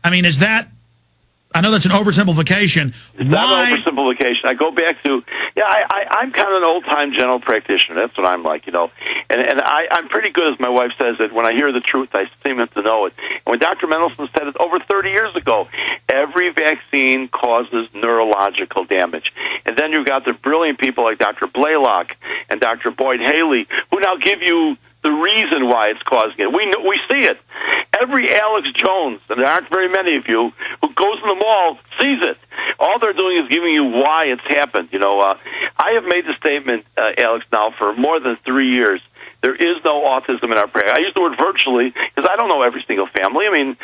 I mean, is that, I know that's an oversimplification. It's not an oversimplification. I go back to, I'm kind of an old-time general practitioner. That's what I'm like, And I'm pretty good, as my wife says it. When I hear the truth, I seem to know it. And when Dr. Mendelsohn said it over 30 years ago, every vaccine causes neurological damage. And then you've got the brilliant people like Dr. Blaylock and Dr. Boyd Haley, who now give you the reason why it's causing it. We see it. Every Alex Jones, and there aren't very many of you, who goes in the mall sees it. All they're doing is giving you why it's happened. I have made the statement, Alex, now for more than 3 years. There is no autism in our practice. I use the word virtually because I don't know every single family. I mean,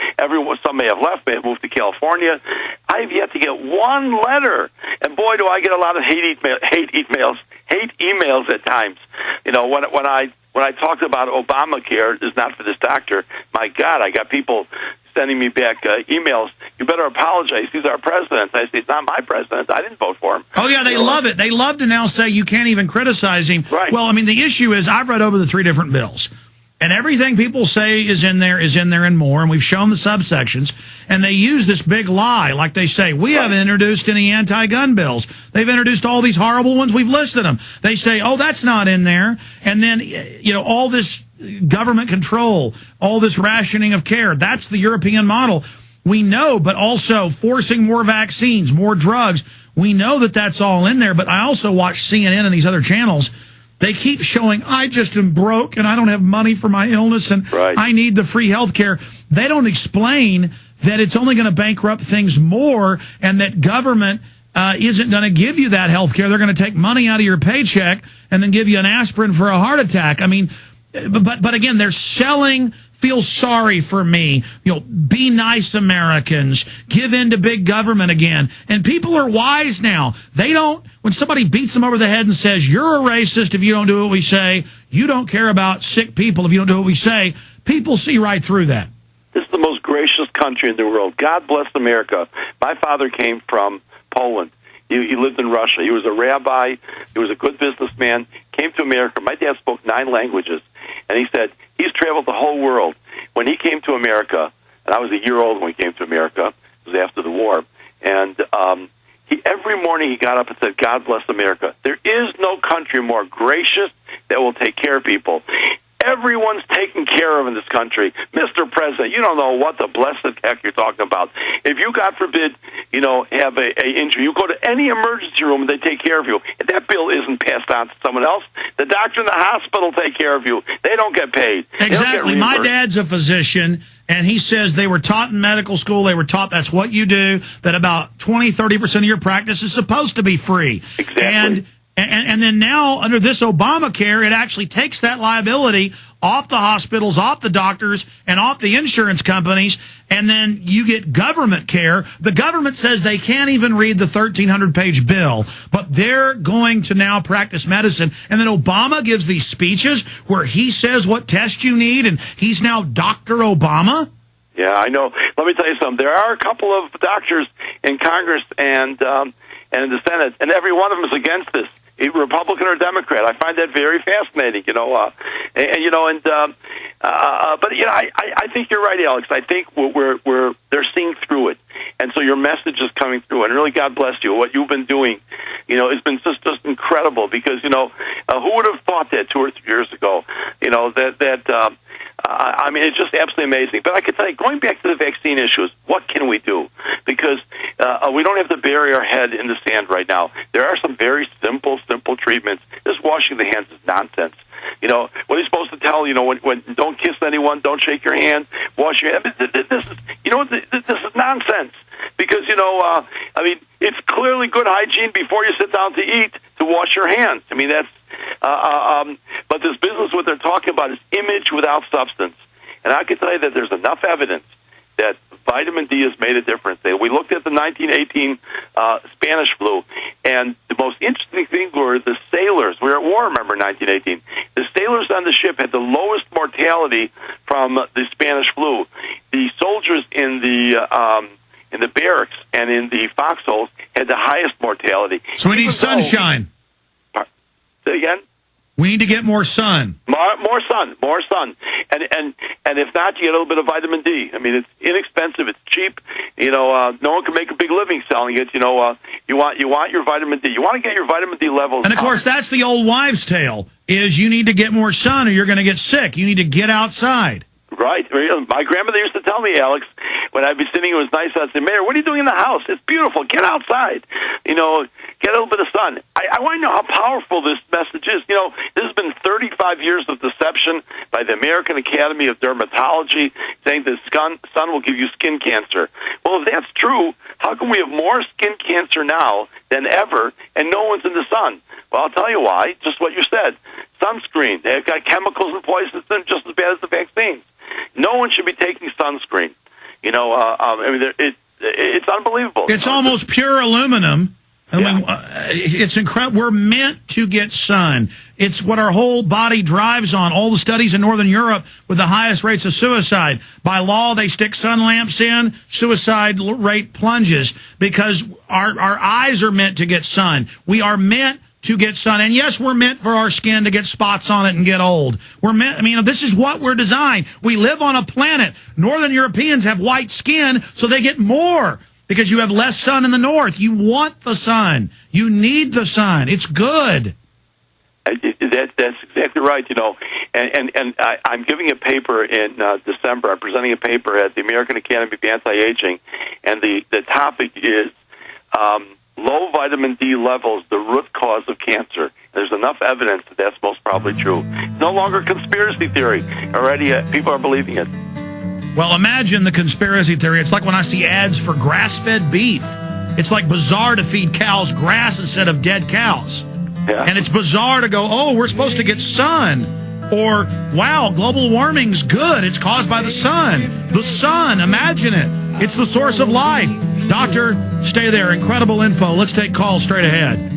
some may have left, may have moved to California. I've yet to get one letter, and boy, do I get a lot of hate emails at times. When I talked about Obamacare is not for this doctor, my God, I got people sending me back emails. You better apologize. He's our president. I say, it's not my president. I didn't vote for him. Oh, yeah, they love it. They love to now say you can't even criticize him. Right. Well, I mean, the issue is I've read over the 3 different bills, and everything people say is in there and more, and we've shown the subsections, and they use this big lie. Like they say, we haven't introduced any anti-gun bills. They've introduced all these horrible ones. We've listed them. They say, oh, that's not in there. And then, all this government control, all this rationing of care, that's the European model. We know, but also forcing more vaccines, more drugs. We know that that's all in there, but I also watch CNN and these other channels. They keep showing, I just am broke and I don't have money for my illness and I need the free health care. They don't explain that it's only going to bankrupt things more and that government isn't going to give you that health care. They're going to take money out of your paycheck and then give you an aspirin for a heart attack. I mean, but again, they're selling, feel sorry for me, be nice Americans, give in to big government again. And people are wise now. They don't, when somebody beats them over the head and says, you're a racist if you don't do what we say, you don't care about sick people if you don't do what we say, people see right through that. This is the most gracious country in the world. God bless America. My father came from Poland. He lived in Russia. He was a rabbi. He was a good businessman. Came to America. My dad spoke 9 languages. And he said he's traveled the whole world. When he came to America, and I was a year old when he came to America, it was after the war, and every morning he got up and said, God bless America. There is no country more gracious that will take care of people. Everyone's taken care of in this country. Mr. President, you don't know what the blessed heck you're talking about. If you, God forbid, have a injury, you go to any emergency room and they take care of you. If that bill isn't passed on to someone else, the doctor in the hospital take care of you. They don't get paid. Exactly. My dad's a physician, and he says they were taught in medical school, they were taught that's what you do, that about 20-30% of your practice is supposed to be free. Exactly. And then now, under this Obamacare, it actually takes that liability off the hospitals, off the doctors, and off the insurance companies, and then you get government care. The government says they can't even read the 1,300-page bill, but they're going to now practice medicine. And then Obama gives these speeches where he says what test you need, and he's now Dr. Obama. Yeah, I know. Let me tell you something. There are a couple of doctors in Congress and in the Senate, and every one of them is against this. Republican or Democrat, I find that very fascinating. But I think you're right, Alex. I think they're seeing through it, and so your message is coming through. And really, God bless you. What you've been doing, has been just incredible. Because who would have thought that 2 or 3 years ago? I mean, it's just absolutely amazing. But I can tell you, going back to the vaccine issues, what can we do? Because we don't have to bury our head in the sand right now. There are some very simple treatments. This washing the hands is nonsense. What are you supposed to tell? When don't kiss anyone, don't shake your hand, wash your hands. This is nonsense. Because it's clearly good hygiene before you sit down to eat to wash your hands. I mean, that's. But this business, what they're talking about is image without substance. And I can tell you that there's enough evidence that vitamin D has made a difference. We looked at the 1918 Spanish flu, and the most interesting thing were the sailors. We were at war, remember, in 1918. The sailors on the ship had the lowest mortality from the Spanish flu. The soldiers in the barracks and in the foxholes had the highest mortality. So we need sunshine. Say again? We need to get more sun. More sun. And if not, you get a little bit of vitamin D. I mean, it's inexpensive, it's cheap. No one can make a big living selling it. You want your vitamin D. You want to get your vitamin D levels. And of course, that's the old wives' tale: is you need to get more sun, or you're going to get sick. You need to get outside. Right. My grandmother used to tell me, Alex, when I'd be sitting, it was nice. I'd say, Mayor, what are you doing in the house? It's beautiful. Get outside. Get a little bit of sun. I want to know how powerful this message is. This has been 35 years of deception by the American Academy of Dermatology, saying that sun will give you skin cancer. Well, if that's true, how come we have more skin cancer now than ever, and no one's in the sun? Well, I'll tell you why. Just what you said. Sunscreen. They've got chemicals and poisons in just as bad as the vaccines. No one should be taking sunscreen. It's unbelievable. It's almost pure aluminum. Yeah. It's incredible. We're meant to get sun. It's what our whole body drives on. All the studies in Northern Europe with the highest rates of suicide. By law, they stick sun lamps in. Suicide rate plunges because our eyes are meant to get sun. We are meant to get sun. And yes, we're meant for our skin to get spots on it and get old. This is what we're designed. We live on a planet. Northern Europeans have white skin, so they get more because you have less sun in the north. You want the sun. You need the sun. It's good. That's exactly right. And I'm giving a paper in December. I'm presenting a paper at the American Academy of Anti-Aging, and the topic is low vitamin D levels, the root cause of cancer. There's enough evidence that that's most probably true. It's no longer conspiracy theory. Already, people are believing it. Well, imagine the conspiracy theory. It's like when I see ads for grass-fed beef. It's like bizarre to feed cows grass instead of dead cows. Yeah. And it's bizarre to go, oh, we're supposed to get sun. Or, wow, global warming's good. It's caused by the sun. The sun, imagine it. It's the source of life. Doctor, stay there. Incredible info. Let's take calls straight ahead.